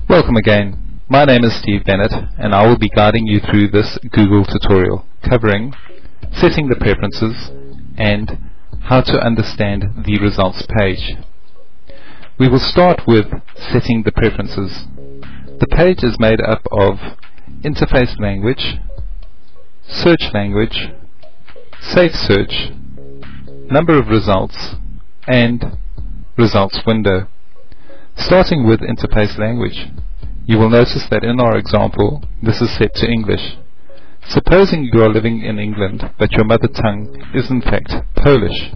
Welcome again. My name is Steve Bennett and I will be guiding you through this Google tutorial covering setting the preferences and how to understand the results page. We will start with setting the preferences. The page is made up of interface language, search language, safe search, number of results, and results window. Starting with interface language, you will notice that in our example, this is set to English. Supposing you are living in England, but your mother tongue is in fact Polish.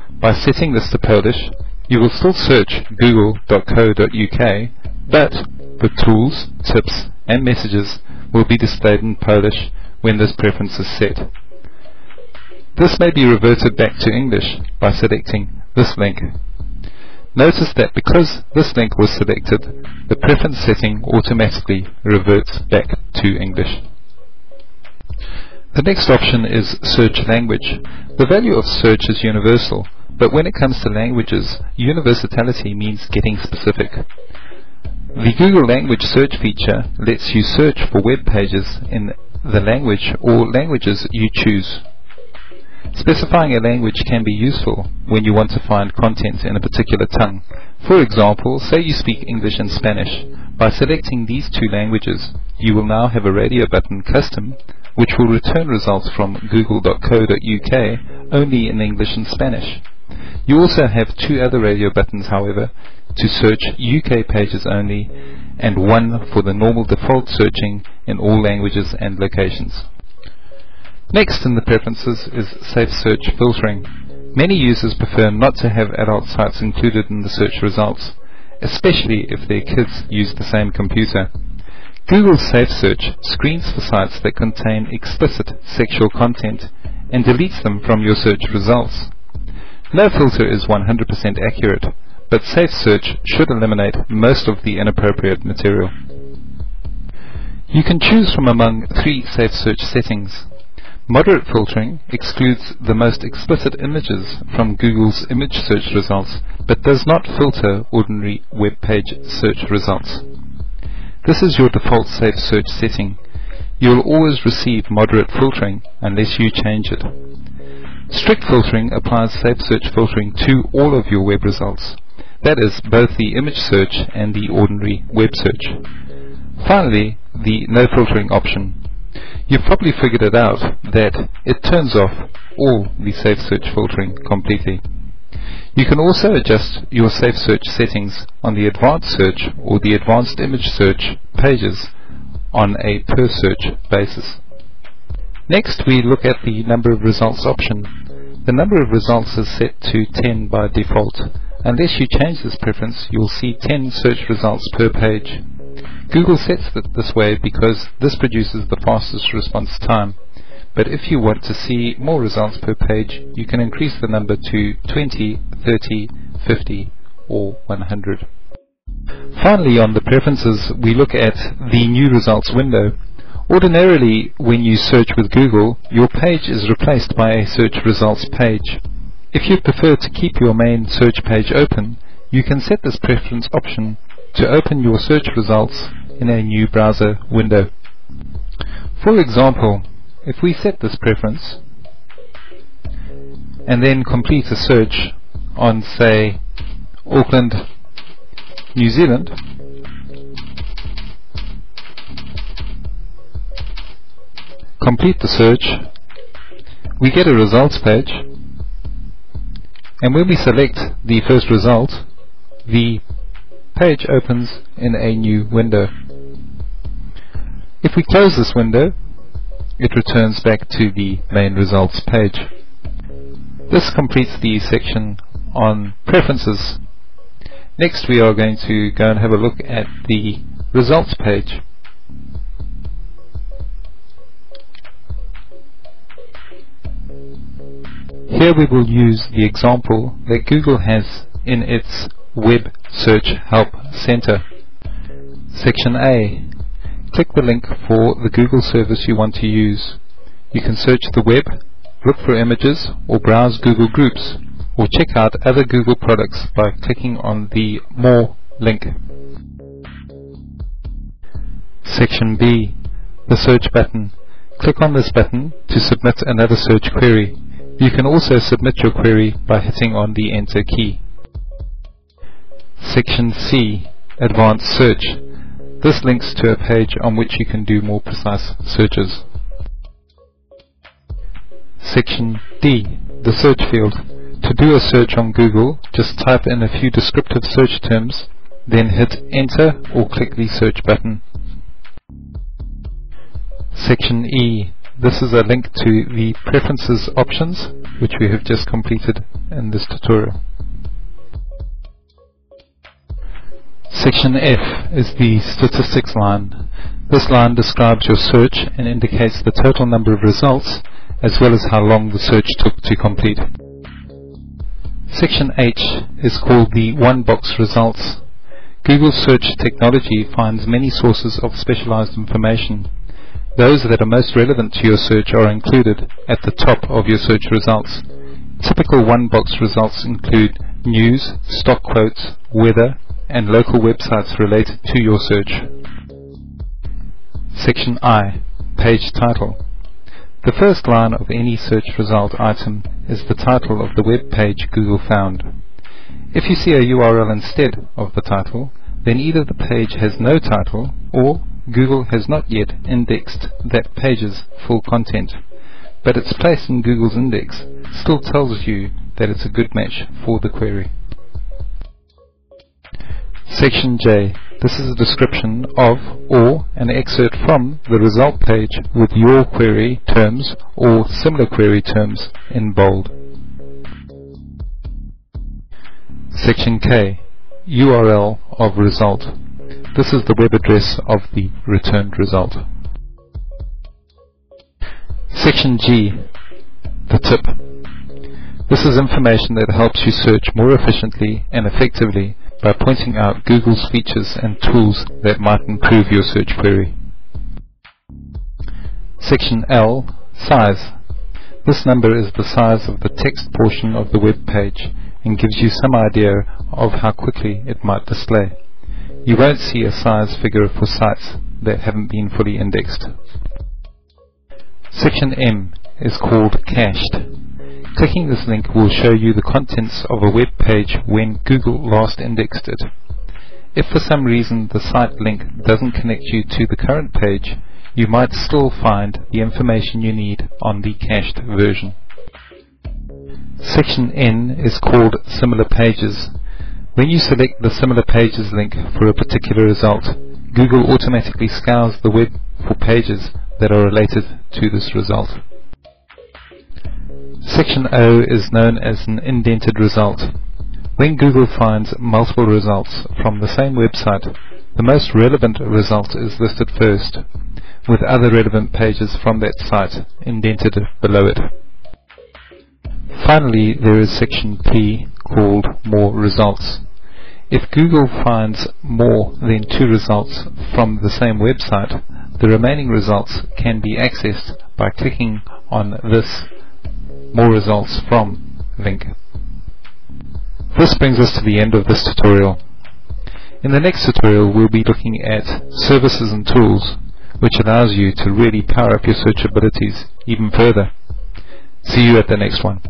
By setting this to Polish, you will still search google.co.uk, but the tools, tips, and messages will be displayed in Polish when this preference is set. This may be reverted back to English by selecting this link. Notice that because this link was selected, the preference setting automatically reverts back to English. The next option is search language. The value of search is universal, but when it comes to languages, universality means getting specific. The Google Language Search feature lets you search for web pages in the language or languages you choose. Specifying a language can be useful when you want to find content in a particular tongue. For example, say you speak English and Spanish. By selecting these two languages, you will now have a radio button custom which will return results from google.co.uk only in English and Spanish. You also have two other radio buttons, however, to search UK pages only, and one for the normal default searching in all languages and locations. Next in the preferences is safe search filtering. Many users prefer not to have adult sites included in the search results, especially if their kids use the same computer. Google Safe Search screens for sites that contain explicit sexual content and deletes them from your search results. No filter is 100% accurate, but Safe Search should eliminate most of the inappropriate material. You can choose from among three Safe Search settings. Moderate filtering excludes the most explicit images from Google's image search results, but does not filter ordinary web page search results. This is your default Safe Search setting. You will always receive moderate filtering unless you change it. Strict filtering applies Safe Search filtering to all of your web results. That is, both the image search and the ordinary web search. Finally, the no filtering option. You've probably figured it out that it turns off all the Safe Search filtering completely. You can also adjust your Safe Search settings on the Advanced Search or the Advanced Image Search pages on a per search basis. Next we look at the number of results option. The number of results is set to 10 by default. Unless you change this preference, you'll see 10 search results per page. Google sets it this way because this produces the fastest response time. But if you want to see more results per page, you can increase the number to 20, 30, 50, or 100. Finally, on the preferences, we look at the new results window. Ordinarily, when you search with Google, your page is replaced by a search results page. If you prefer to keep your main search page open, you can set this preference option to open your search results in a new browser window. For example, if we set this preference and then complete a search on, say, Auckland, New Zealand, complete the search, we get a results page, and when we select the first result, the page opens in a new window. If we close this window, it returns back to the main results page. This completes the section on preferences. Next we are going to go and have a look at the results page. Here we will use the example that Google has in its Web Search Help Center. Section A. Click the link for the Google service you want to use. You can search the web, look for images, or browse Google Groups, or check out other Google products by clicking on the More link. Section B, the search button. Click on this button to submit another search query. You can also submit your query by hitting on the Enter key. Section C, Advanced Search. This links to a page on which you can do more precise searches. Section D, the search field. To do a search on Google, just type in a few descriptive search terms, then hit Enter or click the search button. Section E, this is a link to the Preferences options, which we have just completed in this tutorial. Section F is the statistics line. This line describes your search and indicates the total number of results, as well as how long the search took to complete. Section H is called the one-box results. Google search technology finds many sources of specialized information. Those that are most relevant to your search are included at the top of your search results. Typical one-box results include news, stock quotes, weather, and local websites related to your search. Section I, page title. The first line of any search result item is the title of the web page Google found. If you see a URL instead of the title, then either the page has no title or Google has not yet indexed that page's full content, but its place in Google's index still tells you that it's a good match for the query. Section J. This is a description of or an excerpt from the result page with your query terms or similar query terms in bold. Section K. URL of result. This is the web address of the returned result. Section G. The tip. This is information that helps you search more efficiently and effectively by pointing out Google's features and tools that might improve your search query. Section L. Size. This number is the size of the text portion of the web page and gives you some idea of how quickly it might display. You won't see a size figure for sites that haven't been fully indexed. Section M is called Cached. Clicking this link will show you the contents of a web page when Google last indexed it. If for some reason the site link doesn't connect you to the current page, you might still find the information you need on the cached version. Section N is called Similar Pages. When you select the Similar Pages link for a particular result, Google automatically scours the web for pages that are related to this result. Section O is known as an indented result. When Google finds multiple results from the same website, the most relevant result is listed first, with other relevant pages from that site indented below it. Finally, there is Section P called More Results. If Google finds more than 2 results from the same website, the remaining results can be accessed by clicking on this More Results From link. This brings us to the end of this tutorial. In the next tutorial we'll be looking at services and tools, which allows you to really power up your search abilities even further. See you at the next one.